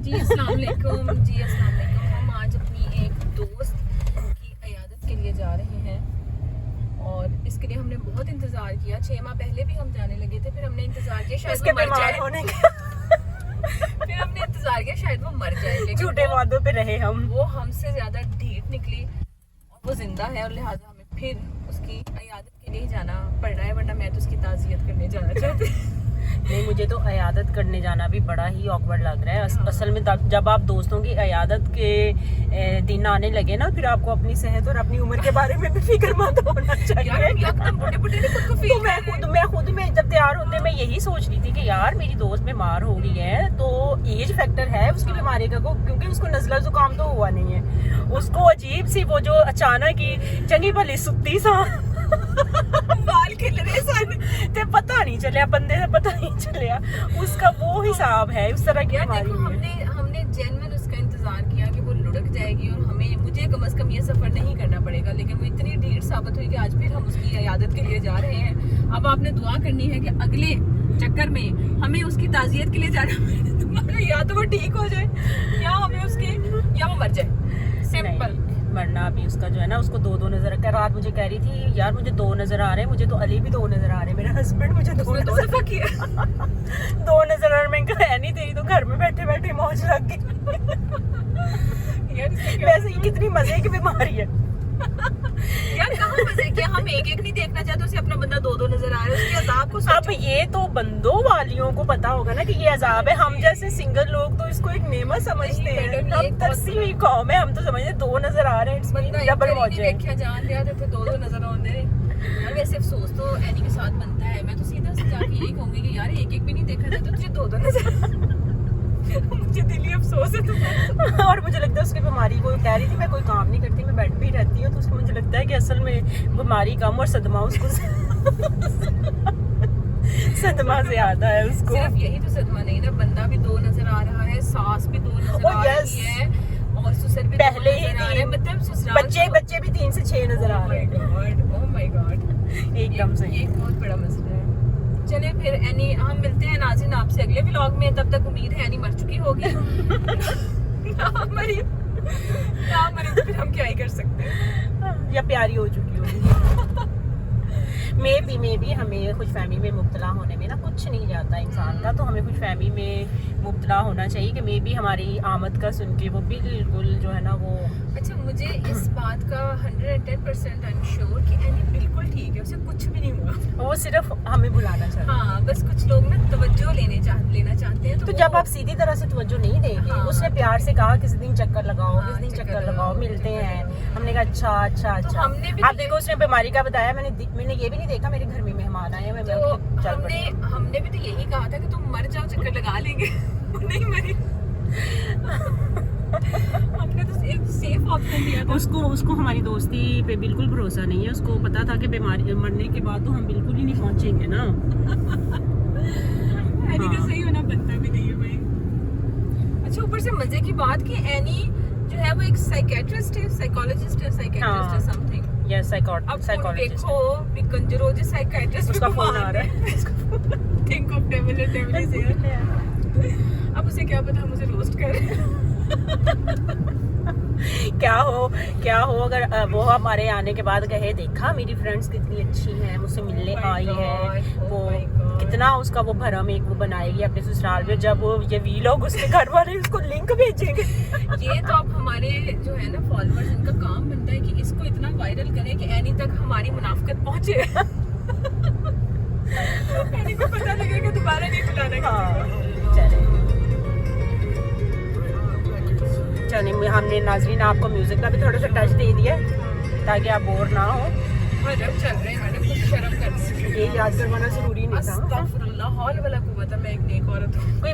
अस्सलाम वालेकुम। हम आज अपनी एक दोस्त की इयादत के लिए जा रहे हैं और इसके लिए हमने बहुत इंतजार किया। 6 माह पहले भी हम जाने लगे थे, फिर हमने इंतजार किया शायद वो मर जाए होने का फिर हमने इंतजार किया शायद वो मर जाए, लेकिन झूठे वादों पे रहे हम। वो हमसे ज्यादा ढीठ निकली और वो जिंदा है और लिहाजा हमें फिर उसकी इयादत के लिए जाना पड़ रहा है, वरना मैं तो उसकी ताज़ियत करने जाना चाहती। नहीं, मुझे तो इयादत करने जाना भी बड़ा ही ऑकवर्ड लग रहा है। असल में जब आप दोस्तों की इयादत के दिन आने लगे ना, फिर आपको अपनी सेहत और अपनी उम्र के बारे में भी फिक्रमंद होना चाहिए। मैं जब तैयार होते मैं यही सोच रही थी कि यार मेरी दोस्त बीमार हो गई है, तो एज फैक्टर है उसकी बीमारी का, क्योंकि उसको नज़ला जुकाम तो हुआ नहीं है। उसको अजीब सी वो जो अचानक ही चंगी भली सुत्ती सा बाल खिल रहे सन ते पता नहीं चलिया, बंदे से पता नहीं चलिया, उसका वो हिसाब है उस तरह की बीमारी है। हमने जेन्युइन उसका इंतजार किया कि वो लुढ़क जाएगी और मुझे कम से कम ये सफर नहीं करना पड़ेगा, लेकिन वो इतनी ढीठ साबित हुई कि आज फिर हम उसकी इयादत के लिए जा रहे हैं। अब आपने दुआ करनी है कि अगले चक्कर में हमें उसकी ताज़ियत के लिए जाना, या तो वो ठीक हो जाए या हमें उसकी या वो मर जाए, सिंपल। मरना अभी उसका जो है ना, उसको दो नजर आ, रात मुझे कह रही थी यार मुझे 2 नजर आ रहे हैं, मुझे तो अली भी 2 नजर आ रहे हैं, मेरा हस्बैंड मुझे 2 नजर किया 2 नजर आ रहे। मैं कह नहीं तेरी तो घर में बैठे बैठे मौज लग गई। वैसे ये कितनी मजे की बीमारी है यार, कहाँ मजे कि हम एक नहीं देखना चाहते, उसे अपना बंदा 2 नजर आ रहा है, उसके अजाब को अब ये तो बंदों वालियों को पता होगा ना कि ये अजाब है। हम जैसे सिंगल लोग तो इसको एक नेमत समझते हैं, हम तरसी हुई कौम है, हम तो समझते 2 नजर आ रहे हैं, डबल मौज है। देखा जान दिया थे 2 नजर आने यार। वैसे अफसोस तो एनी के साथ बनता है, मैं तो सीधा से जाके यही कहूंगी कि यार एक भी नहीं देखा जाता, तुझे 2 नजर मुझे दिली अफसोस है तो। और मुझे लगता है उसकी बीमारी को कह रही थी मैं कोई काम नहीं करती, मैं बेड पे ही रहती हूँ, तो उसको मुझे लगता है कि असल में बीमारी कम और सदमा उसको सदमा ज्यादा है उसको। सिर्फ यही तो सदमा नहीं ना, बंदा भी 2 नजर आ रहा है, सास भी 2 नजर आ रही है और ससुर भी पहले ही 3, मतलब बच्चे भी 3 से 6 नजर आ रहे हैं। ओह माय गॉड, एकदम से ये बहुत बड़ा मसला है। चले फिर एनी हम मिलते हैं नाज़रीन आपसे अगले व्लॉग में। तब तक उम्मीद है एनी मर चुकी होगी ना मरी तो फिर हम क्या ही कर सकते हैं, या प्यारी हो चुकी होगी। मे भी हमें खुश फहमी में मुब्तला होने में ना कुछ नहीं जाता इंसान का, तो हमें खुश फहमी में मुब्तला होना चाहिए कि मे भी हमारी आमद का सुन के वो बिल्कुल जो है ना वो। अच्छा, मुझे इस बात का 110% आई एम श्योर कि एनी बिल्कुल ठीक है, उसे कुछ भी नहीं हुआ, वो सिर्फ हमें बुलाना चाहते हैं। हाँ, बस कुछ लोग ना तवज्जो लेना चाहते हैं, तो जब आप सीधी तरह से तवज्जो नहीं देंगे, हाँ, उसने प्यार से कहा किसी दिन चक्कर लगाओ, हाँ, किसी दिन चक्कर चक्कर लगाओ, मिलते हैं। हमने कहा अच्छा तो हमने भी आप देखो उसने बीमारी का बताया, मैंने ये भी नहीं देखा मेरे घर में मेहमान आए हैं, तो हमने भी तो यही कहा था कि तुम मर जाओ चक्कर लगा लेंगे नहीं मरी हमने तो एक सेफ ऑप्शन दिया था उसको हमारी दोस्ती पे बिल्कुल भरोसा नहीं है। उसको पता था कि बीमारी मरने के बाद तो हम बिल्कुल ही नहीं पहुंचेंगे ना। एनी का सही होना बनता भी नहीं है भाई। अच्छा, ऊपर से मजे की बात कि एनी जो है वो एक साइकियाट्रिस्ट है, साइकोलॉजिस्ट है, साइकियाट्रिस्ट है समथिंग। Yes, psychologist. अब देखो कंजरो जो साइकियाट्रिस्ट उसका फोन आ रहा है। Think of devil is here. अब उसे क्या पता हम उसे रोस्ट कर रहे हैं। क्या हो अगर वो हमारे आने के बाद कहे देखा मेरी फ्रेंड्स कितनी अच्छी हैं, मुझसे मिलने आई है, वो कितना उसका वो भरम एक वो बनाएगी अपने ससुराल में, जब वो ये वीलॉग उसके घर वाले उसको लिंक भेजेंगे। ये तो अब हमारे जो है ना फॉलोअर्स, इनका काम बनता है कि इसको इतना वायरल करें कि एनी तक हमारी मुनाफिकत पहुंचे। एनी को पता लगेगा दोबारा नहीं बुलाना। चले हमने नाज़रीन आपको म्यूजिक का भी थोड़ा सा टच दे दिया ताकि आप बोर ना हो। चल रहे हैं, मैंने कुछ शर्म कर दी, ये याद करवाना जरूरी नहीं था। अस्तगफुरुल्लाह, हौल वला कुव्वत, मैं एक नेक औरत हूँ। कोई